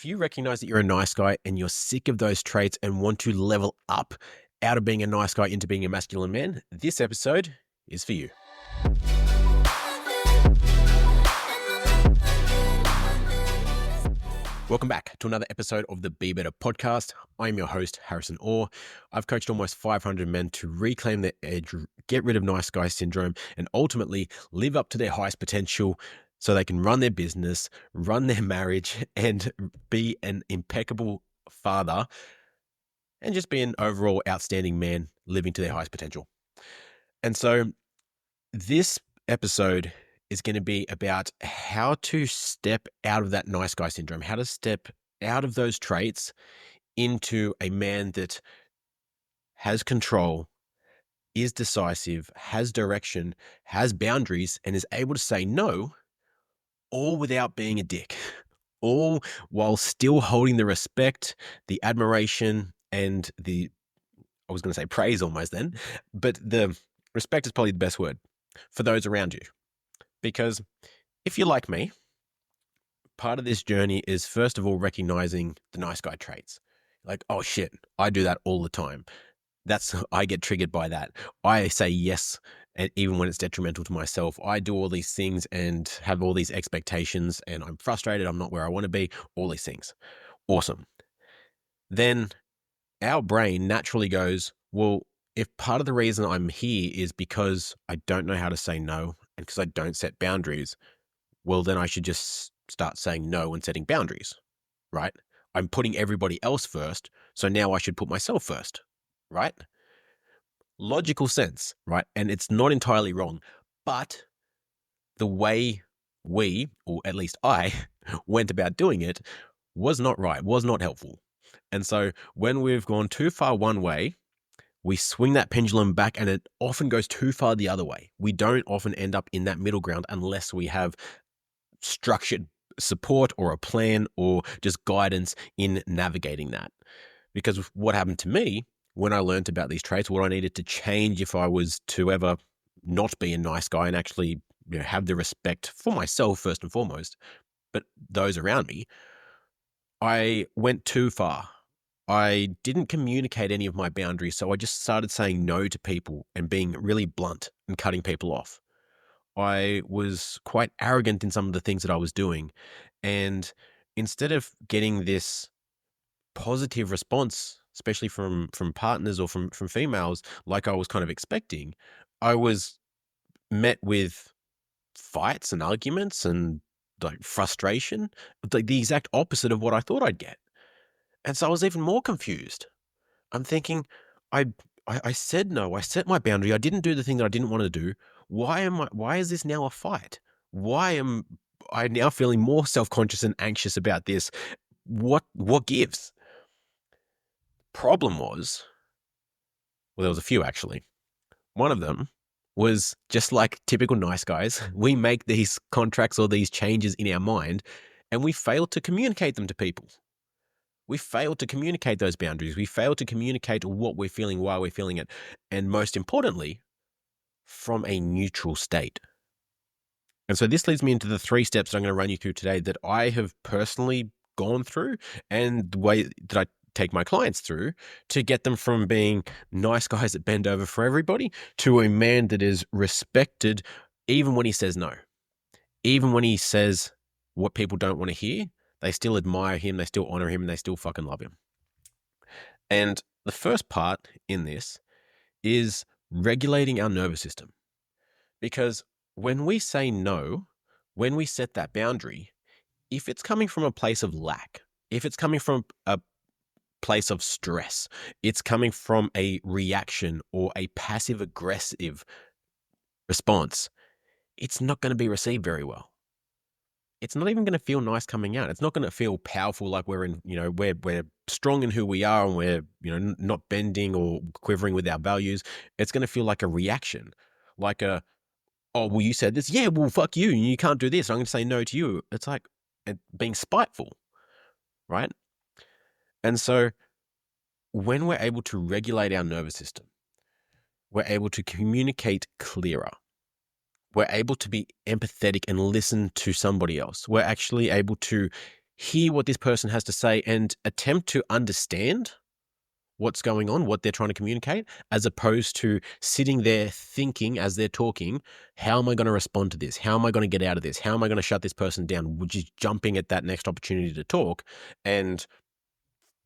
If you recognize that you're a nice guy and you're sick of those traits and want to level up out of being a nice guy into being a masculine man, this episode is for you. Welcome back to another episode of the Be Better podcast. I'm your host, Harrison Orr. I've coached almost 500 men to reclaim their edge, get rid of nice guy syndrome, and ultimately live up to their highest potential so they can run their business, run their marriage, and be an impeccable father, and just be an overall outstanding man living to their highest potential. And so this episode is going to be about how to step out of that nice guy syndrome, how to step out of those traits into a man that has control, is decisive, has direction, has boundaries, and is able to say no, all without being a dick, all while still holding the respect, the admiration, and I was going to say praise almost then, but the respect is probably the best word for those around you. Because if you're like me, part of this journey is first of all recognizing the nice guy traits. Like, oh shit, I do that all the time. I get triggered by that. I say yes, and even when it's detrimental to myself. I do all these things and have all these expectations, and I'm frustrated. I'm not where I want to be. All these things. Awesome. Then our brain naturally goes, well, if part of the reason I'm here is because I don't know how to say no and because I don't set boundaries, well, then I should just start saying no and setting boundaries, right? I'm putting everybody else first, so now I should put myself first, right? Logical sense, right? And it's not entirely wrong, but the way we, or at least I, went about doing it was not right, was not helpful. And so when we've gone too far one way, we swing that pendulum back and it often goes too far the other way. We don't often end up in that middle ground unless we have structured support or a plan or just guidance in navigating that. Because what happened to me when I learned about these traits, what I needed to change if I was to ever not be a nice guy and actually have the respect for myself first and foremost, but those around me, I went too far. I didn't communicate any of my boundaries, so I just started saying no to people and being really blunt and cutting people off. I was quite arrogant in some of the things that I was doing, and instead of getting this positive response, especially from partners or from females, like I was kind of expecting, I was met with fights and arguments and like frustration, like the exact opposite of what I thought I'd get. And so I was even more confused. I'm thinking, I said no, I set my boundary, I didn't do the thing that I didn't want to do. Why is this now a fight? Why am I now feeling more self-conscious and anxious about this? What gives? Problem was, well, there was a few actually. One of them was just like typical nice guys. We make these contracts or these changes in our mind and we fail to communicate them to people. We fail to communicate those boundaries. We fail to communicate what we're feeling, why we're feeling it. And most importantly, from a neutral state. And so this leads me into the 3 steps that I'm going to run you through today that I have personally gone through and the way that I take my clients through to get them from being nice guys that bend over for everybody to a man that is respected even when he says no. Even when he says what people don't want to hear, they still admire him, they still honor him, and they still fucking love him. And the first part in this is regulating our nervous system. Because when we say no, when we set that boundary, if it's coming from a place of lack, if it's coming from a place of stress, it's coming from a reaction or a passive-aggressive response, it's not going to be received very well. It's not even going to feel nice coming out. It's not going to feel powerful like we're in, we're strong in who we are and we're, not bending or quivering with our values. It's going to feel like a reaction, like oh, well, you said this. Yeah, well, fuck you. You can't do this. I'm going to say no to you. It's like being spiteful, right? And so when we're able to regulate our nervous system, we're able to communicate clearer. We're able to be empathetic and listen to somebody else. We're actually able to hear what this person has to say and attempt to understand what's going on, what they're trying to communicate, as opposed to sitting there thinking as they're talking, how am I going to respond to this? How am I going to get out of this? How am I going to shut this person down? Which is jumping at that next opportunity to talk and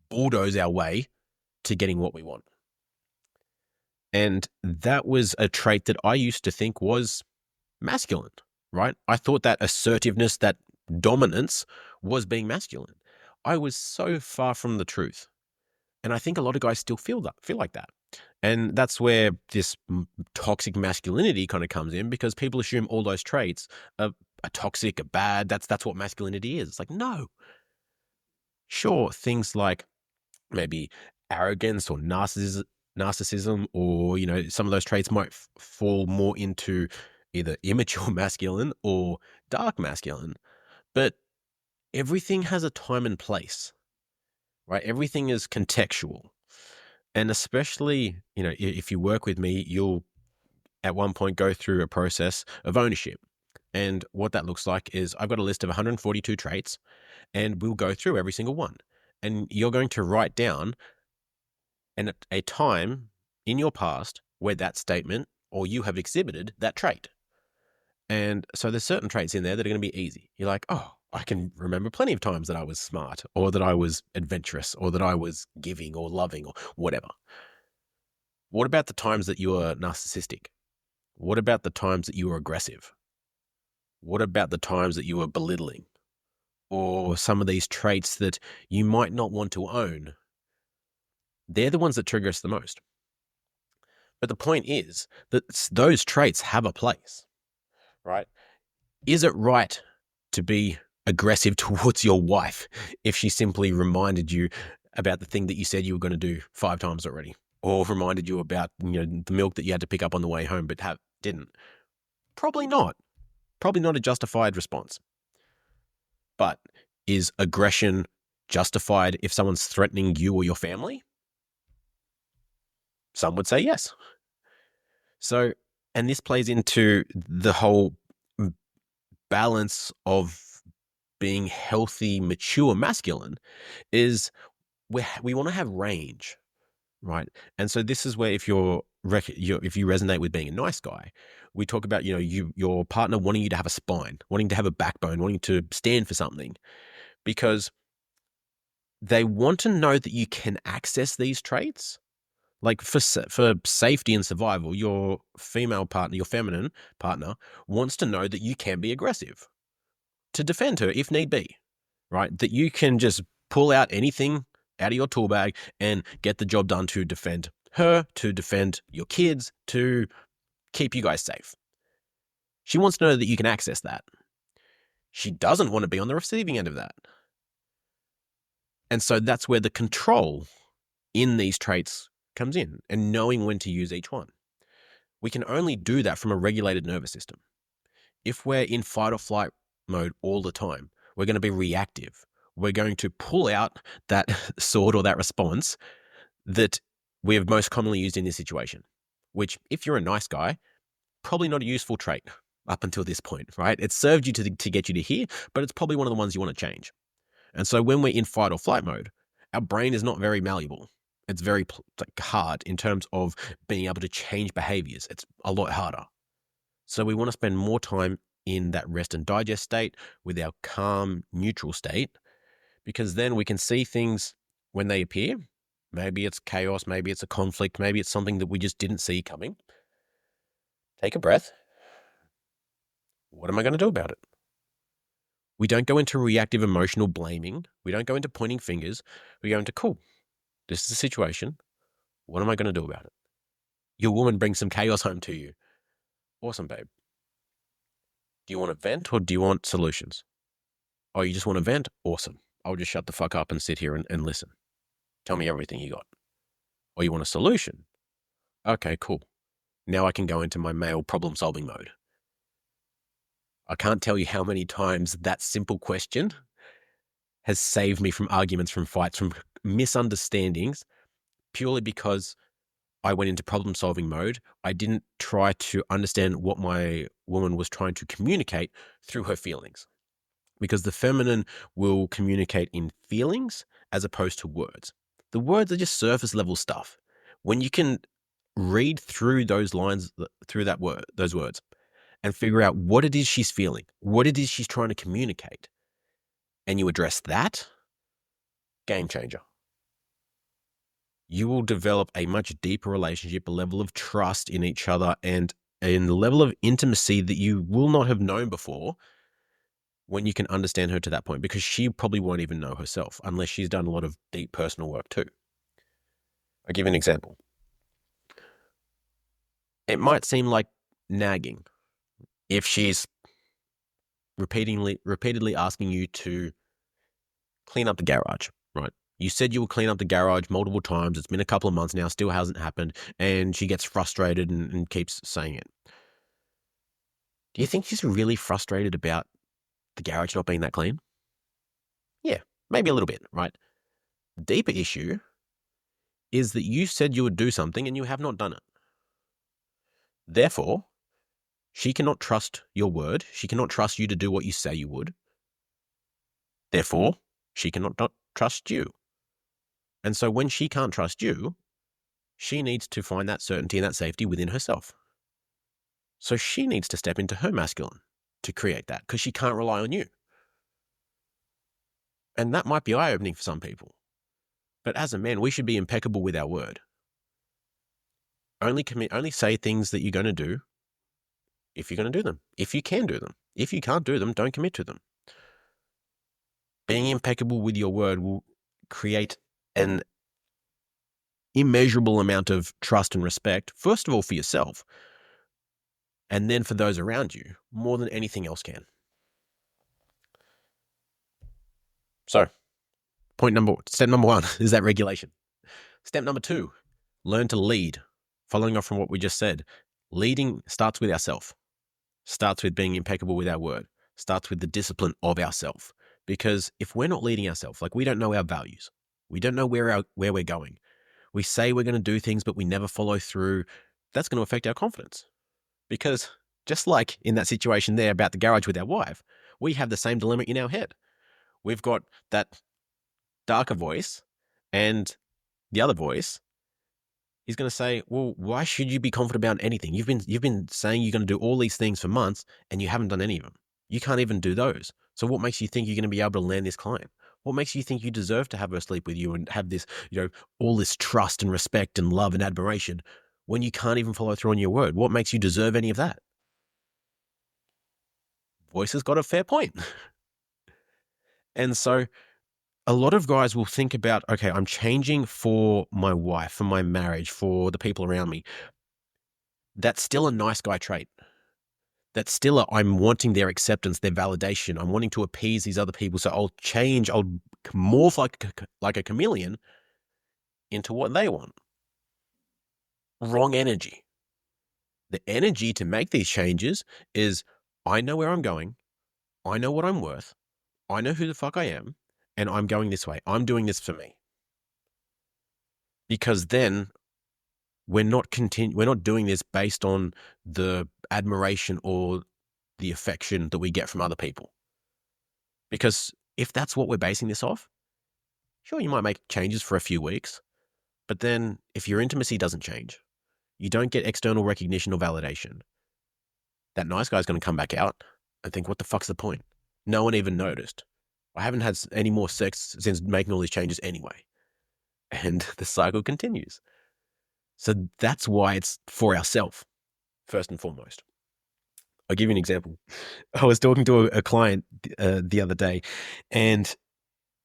bulldoze our way to getting what we want. And that was a trait that I used to think was masculine, right? I thought that assertiveness, that dominance was being masculine. I was so far from the truth. And I think a lot of guys still feel like that. And that's where this toxic masculinity kind of comes in, because people assume all those traits are toxic, are bad. That's what masculinity is. It's like, no. Sure, things like maybe arrogance or narcissism, or, some of those traits might fall more into either immature masculine or dark masculine. But everything has a time and place, right? Everything is contextual. And especially, if you work with me, you'll at one point go through a process of ownership. And what that looks like is I've got a list of 142 traits, and we'll go through every single one. And you're going to write down a time in your past where that statement or you have exhibited that trait. And so there's certain traits in there that are going to be easy. You're like, oh, I can remember plenty of times that I was smart, or that I was adventurous, or that I was giving or loving or whatever. What about the times that you were narcissistic? What about the times that you were aggressive? What about the times that you were belittling? Or some of these traits that you might not want to own? They're the ones that trigger us the most. But the point is that those traits have a place, right? Is it right to be aggressive towards your wife if she simply reminded you about the thing that you said you were going to do 5 times already, or reminded you about the milk that you had to pick up on the way home but didn't? Probably not. Probably not a justified response. But is aggression justified if someone's threatening you or your family? Some would say yes. So, and this plays into the whole balance of being healthy, mature, masculine, is we want to have range, right? And so this is where if you resonate with being a nice guy, we talk about your partner wanting you to have a spine, wanting to have a backbone, wanting to stand for something, because they want to know that you can access these traits. Like for safety and survival, your female partner, your feminine partner, wants to know that you can be aggressive to defend her if need be, right? That you can just pull out anything out of your tool bag and get the job done to defend her, to defend your kids, to keep you guys safe. She wants to know that you can access that. She doesn't want to be on the receiving end of that. And so that's where the control in these traits comes in, and knowing when to use each one. We can only do that from a regulated nervous system. If we're in fight or flight mode all the time, we're going to be reactive. We're going to pull out that sword or that response that we have most commonly used in this situation, which, if you're a nice guy, probably not a useful trait up until this point, right? It served you to get you to here, but it's probably one of the ones you want to change. And so when we're in fight or flight mode, our brain is not very malleable. It's very hard in terms of being able to change behaviors. It's a lot harder. So we want to spend more time in that rest and digest state with our calm, neutral state, because then we can see things when they appear. Maybe it's chaos, maybe it's a conflict, maybe it's something that we just didn't see coming. Take a breath. What am I going to do about it? We don't go into reactive emotional blaming. We don't go into pointing fingers. We go into, cool, this is the situation. What am I going to do about it? Your woman brings some chaos home to you. Awesome, babe. Do you want to vent or do you want solutions? Oh, you just want to vent? Awesome. I'll just shut the fuck up and sit here and listen. Tell me everything you got. Or you want a solution? Okay, cool. Now I can go into my male problem-solving mode. I can't tell you how many times that simple question has saved me from arguments, from fights, from misunderstandings, purely because I went into problem-solving mode. I didn't try to understand what my woman was trying to communicate through her feelings. because the feminine will communicate in feelings as opposed to words. The words are just surface level stuff. When you can read through those lines, through those words, and figure out what it is she's feeling, what it is she's trying to communicate, and you address that, game changer. You will develop a much deeper relationship, a level of trust in each other, and a level of intimacy that you will not have known before when you can understand her to that point, because she probably won't even know herself unless she's done a lot of deep personal work too. I'll give you an example. It might seem like nagging if she's repeatedly asking you to clean up the garage, right? You said you would clean up the garage multiple times. It's been a couple of months now, still hasn't happened. And she gets frustrated and keeps saying it. Do you think she's really frustrated about the garage not being that clean? Yeah, maybe a little bit, right? The deeper issue is that you said you would do something and you have not done it. Therefore, she cannot trust your word. She cannot trust you to do what you say you would. Therefore, she cannot not trust you. And so when she can't trust you, she needs to find that certainty and that safety within herself. So she needs to step into her masculine to create that, because she can't rely on you. And that might be eye-opening for some people. But as a man, we should be impeccable with our word. Only say things that you're going to do if you're going to do them, if you can do them. If you can't do them, don't commit to them. Being impeccable with your word will create an immeasurable amount of trust and respect, first of all for yourself, and then for those around you, more than anything else can. So, step number 1 is that regulation. Step number 2, learn to lead. Following off from what we just said, leading starts with ourself, starts with being impeccable with our word, starts with the discipline of ourself. Because if we're not leading ourselves, like we don't know our values, we don't know where we're going, we say we're going to do things, but we never follow through, that's going to affect our confidence. Because just like in that situation there about the garage with our wife, we have the same dilemma in our head. We've got that darker voice, and the other voice is going to say, well, why should you be confident about anything? You've been saying you're going to do all these things for months and you haven't done any of them. You can't even do those. So what makes you think you're going to be able to land this client? What makes you think you deserve to have her sleep with you and have this, all this trust and respect and love and admiration when you can't even follow through on your word? What makes you deserve any of that? Voice has got a fair point. And so a lot of guys will think about, okay, I'm changing for my wife, for my marriage, for the people around me. That's still a nice guy trait. That's still I'm wanting their acceptance, their validation. I'm wanting to appease these other people. So I'll morph like a chameleon into what they want. Wrong energy. The energy to make these changes is, I know where I'm going. I know what I'm worth. I know who the fuck I am. And I'm going this way. I'm doing this for me. Because then we're not doing this based on the admiration or the affection that we get from other people. Because if that's what we're basing this off, sure, you might make changes for a few weeks, but then if your intimacy doesn't change, you don't get external recognition or validation, that nice guy's going to come back out and think, what the fuck's the point? No one even noticed. I haven't had any more sex since making all these changes anyway. And the cycle continues. So that's why it's for ourselves, first and foremost. I'll give you an example. I was talking to a client the other day, and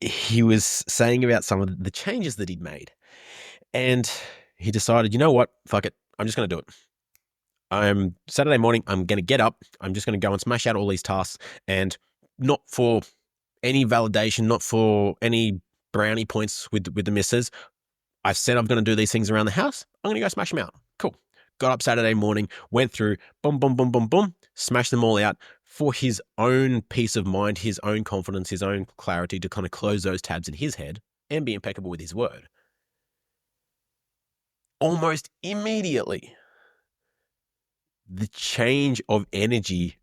he was saying about some of the changes that he'd made. And he decided, you know what? Fuck it. I'm just going to do it. Saturday morning, I'm going to get up. I'm just going to go and smash out all these tasks, and not for any validation, not for any brownie points with the missus. I've said I'm going to do these things around the house. I'm going to go smash them out. Cool. Got up Saturday morning, went through, boom, boom, boom, boom, boom, smashed them all out for his own peace of mind, his own confidence, his own clarity to kind of close those tabs in his head and be impeccable with his word. Almost immediately, the change of energy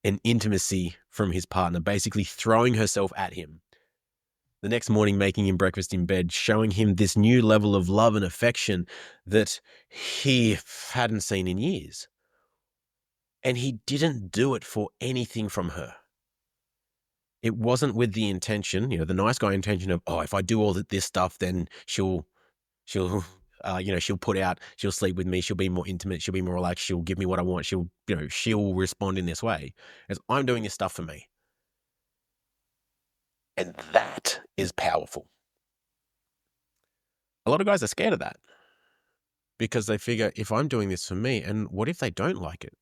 and intimacy from his partner, basically throwing herself at him. The next morning, making him breakfast in bed, showing him this new level of love and affection that he hadn't seen in years. And he didn't do it for anything from her. It wasn't with the intention, the nice guy intention of, if I do all this stuff, then she'll put out, she'll sleep with me, she'll be more intimate, she'll be more relaxed, she'll give me what I want, she'll respond in this way. As I'm doing this stuff for me. And that is powerful. A lot of guys are scared of that because they figure, if I'm doing this for me, and what if they don't like it?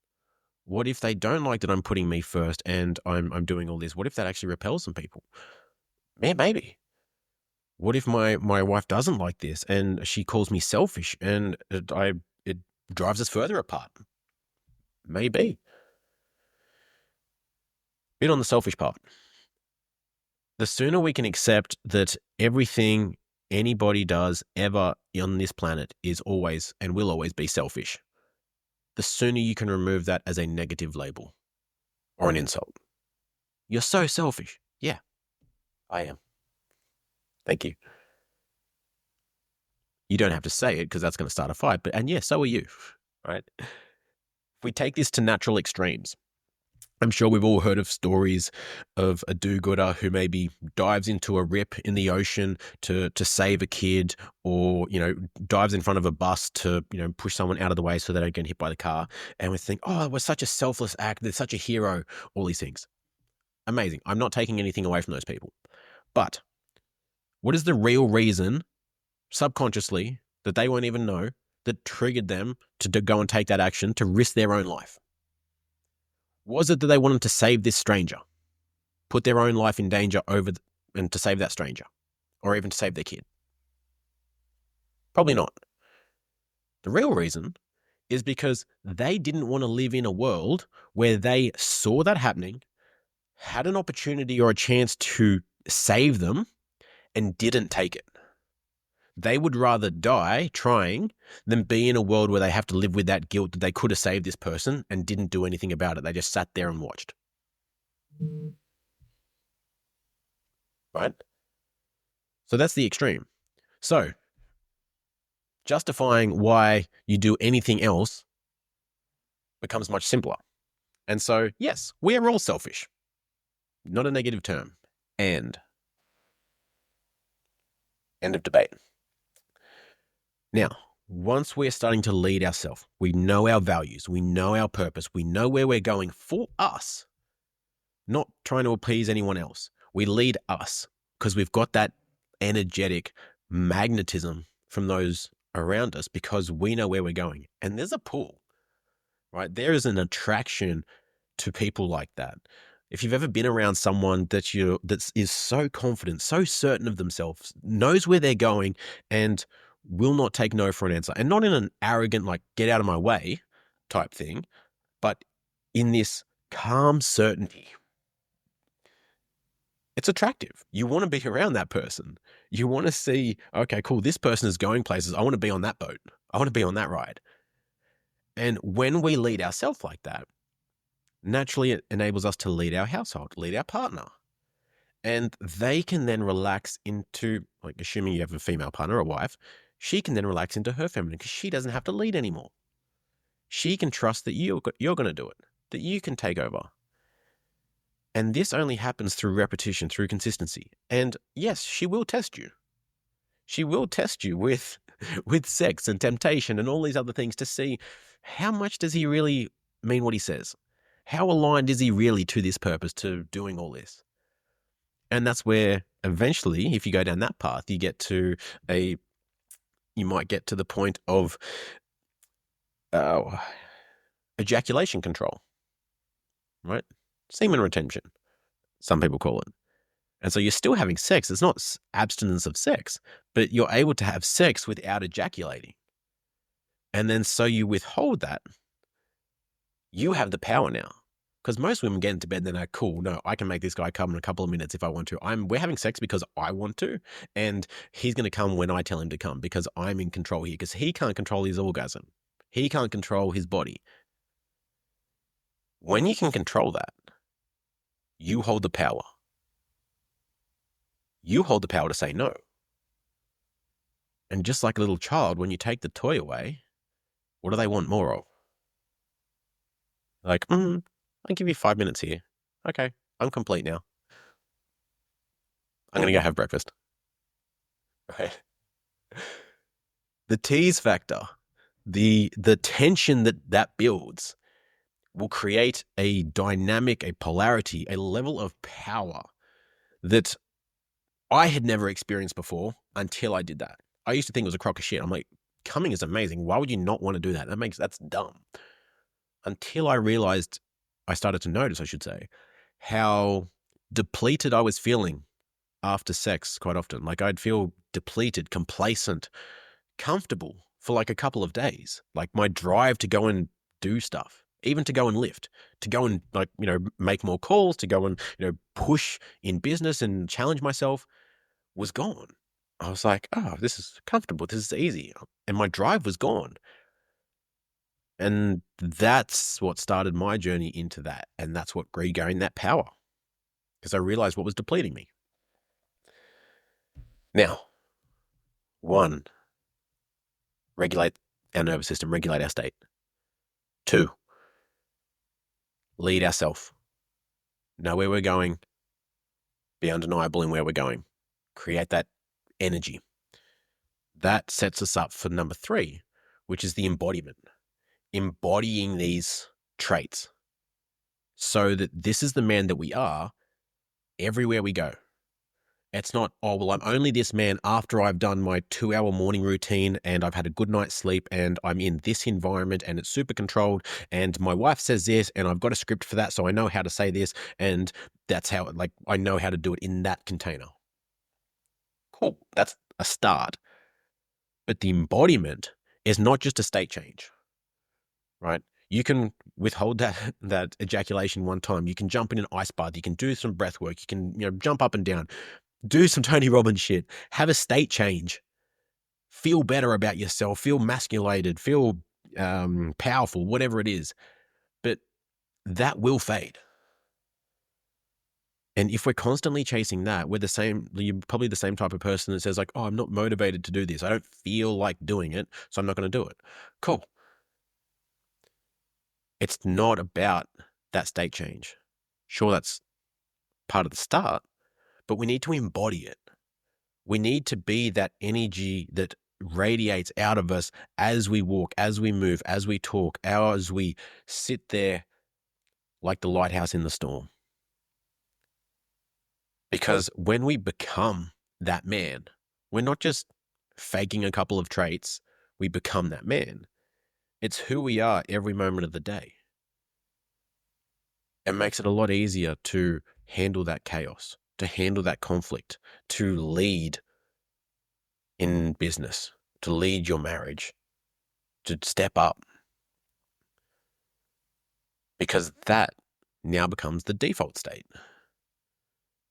What if they don't like that I'm putting me first and I'm doing all this? What if that actually repels some people? Yeah, maybe. What if my wife doesn't like this and she calls me selfish and it drives us further apart? Maybe. Bit on the selfish part. The sooner we can accept that everything anybody does ever on this planet is always and will always be selfish, the sooner you can remove that as a negative label or an insult. You're so selfish. Yeah, I am. Thank you. You don't have to say it because that's going to start a fight, and yeah, so are you, right? If we take this to natural extremes, I'm sure we've all heard of stories of a do-gooder who maybe dives into a rip in the ocean to save a kid, or, dives in front of a bus to, push someone out of the way so they don't get hit by the car. And we think, it was such a selfless act. They're such a hero, all these things. Amazing. I'm not taking anything away from those people. But what is the real reason, subconsciously, that they won't even know, that triggered them to go and take that action to risk their own life? Was it that they wanted to save this stranger, put their own life in danger and to save that stranger, or even to save their kid? Probably not. The real reason is because they didn't want to live in a world where they saw that happening, had an opportunity or a chance to save them, and didn't take it. They would rather die trying than be in a world where they have to live with that guilt that they could have saved this person and didn't do anything about it. They just sat there and watched. Right? So that's the extreme. So justifying why you do anything else becomes much simpler. And so, yes, we are all selfish. Not a negative term. And end of debate. Now, once we're starting to lead ourselves, we know our values, we know our purpose, we know where we're going for us, not trying to appease anyone else. We lead us because we've got that energetic magnetism from those around us because we know where we're going. And there's a pull, right? There is an attraction to people like that. If you've ever been around someone that is so confident, so certain of themselves, knows where they're going, and will not take no for an answer, and not in an arrogant, like, get out of my way type thing, but in this calm certainty, it's attractive. You want to be around that person. You want to see, okay, cool, this person is going places. I want to be on that boat. I want to be on that ride. And when we lead ourselves like that, naturally it enables us to lead our household, lead our partner. And they can then relax into, like, assuming you have a female partner or wife, she can then relax into her feminine because she doesn't have to lead anymore. She can trust that you're going to do it, that you can take over. And this only happens through repetition, through consistency. And yes, she will test you. She will test you with sex and temptation and all these other things to see how much does he really mean what he says? How aligned is he really to this purpose, to doing all this? And that's where eventually, if you go down that path, you might get to the point of ejaculation control, right? Semen retention, some people call it. And so you're still having sex. It's not abstinence of sex, but you're able to have sex without ejaculating. And then so you withhold that, you have the power now. Because most women get into bed and they're like, cool, no, I can make this guy come in a couple of minutes if I want to. We're having sex because I want to, and he's going to come when I tell him to come because I'm in control here, because he can't control his orgasm. He can't control his body. When you can control that, You hold the power. You hold the power to say no. And just like a little child, when you take the toy away, what do they want more of? Like, I'll give you 5 minutes here. Okay, I'm complete now. I'm going to go have breakfast. Right? The tease factor, the tension that builds will create a dynamic, a polarity, a level of power that I had never experienced before until I did that. I used to think it was a crock of shit. I'm like, coming is amazing. Why would you not want to do that? That's dumb. Until I realized, I started to notice, I should say, how depleted I was feeling after sex quite often. Like I'd feel depleted, complacent, comfortable for like a couple of days. Like my drive to go and do stuff, even to go and lift, to go and make more calls, to go and, push in business and challenge myself was gone. I was like, oh, this is comfortable. This is easy. And my drive was gone. And that's what started my journey into that. And that's what regained that power, because I realized what was depleting me. Now, 1, regulate our nervous system, regulate our state. 2, lead ourselves. Know where we're going. Be undeniable in where we're going. Create that energy. That sets us up for number 3, which is the embodiment. Embodying these traits so that this is the man that we are everywhere we go. It's not, oh, well, I'm only this man after I've done my 2-hour morning routine and I've had a good night's sleep and I'm in this environment and it's super controlled and my wife says this and I've got a script for that, so I know how to say this and that's how, I know how to do it in that container. Cool. That's a start. But the embodiment is not just a state change, right? You can withhold that ejaculation one time. You can jump in an ice bath. You can do some breath work. You can, jump up and down. Do some Tony Robbins shit. Have a state change. Feel better about yourself. Feel masculated. Feel powerful, whatever it is. But that will fade. And if we're constantly chasing that, you're probably the same type of person that says like, oh, I'm not motivated to do this. I don't feel like doing it, so I'm not going to do it. Cool. It's not about that state change. Sure, that's part of the start, but we need to embody it. We need to be that energy that radiates out of us as we walk, as we move, as we talk, as we sit there like the lighthouse in the storm. Because when we become that man, we're not just faking a couple of traits, we become that man. It's who we are every moment of the day. It makes it a lot easier to handle that chaos, to handle that conflict, to lead in business, to lead your marriage, to step up. Because that now becomes the default state.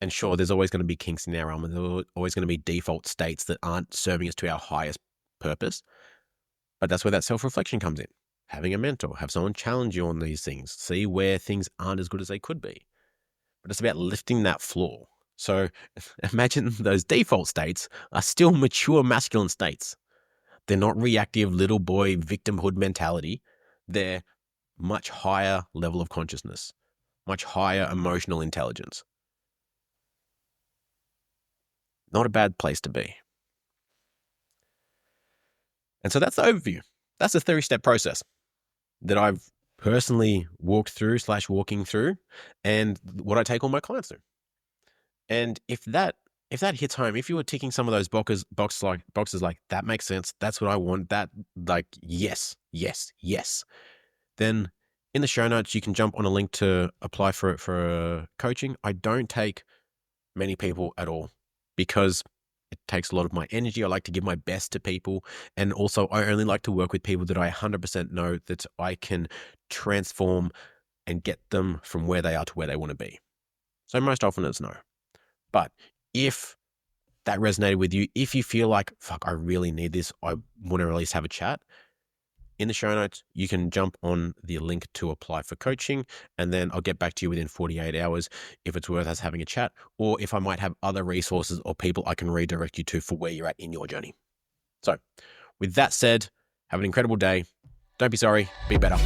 And sure, there's always going to be kinks in our armor. There's always going to be default states that aren't serving us to our highest purpose. But that's where that self-reflection comes in. Having a mentor, have someone challenge you on these things, see where things aren't as good as they could be. But it's about lifting that floor. So imagine those default states are still mature masculine states. They're not reactive little boy victimhood mentality. They're much higher level of consciousness, much higher emotional intelligence. Not a bad place to be. And so that's the overview. That's the 3-step process that I've personally walked through / walking through, and what I take all my clients through. And if that hits home, if you were ticking some of those boxes like that makes sense, that's what I want, that like yes, then in the show notes you can jump on a link to apply for coaching. I don't take many people at all because it takes a lot of my energy. I like to give my best to people. And also I only like to work with people that I 100% know that I can transform and get them from where they are to where they want to be. So most often it's no. But if that resonated with you, if you feel like, fuck, I really need this, I want to at least have a chat, in the show notes, you can jump on the link to apply for coaching, and then I'll get back to you within 48 hours if it's worth us having a chat, or if I might have other resources or people I can redirect you to for where you're at in your journey. So with that said, have an incredible day. Don't be sorry, be better.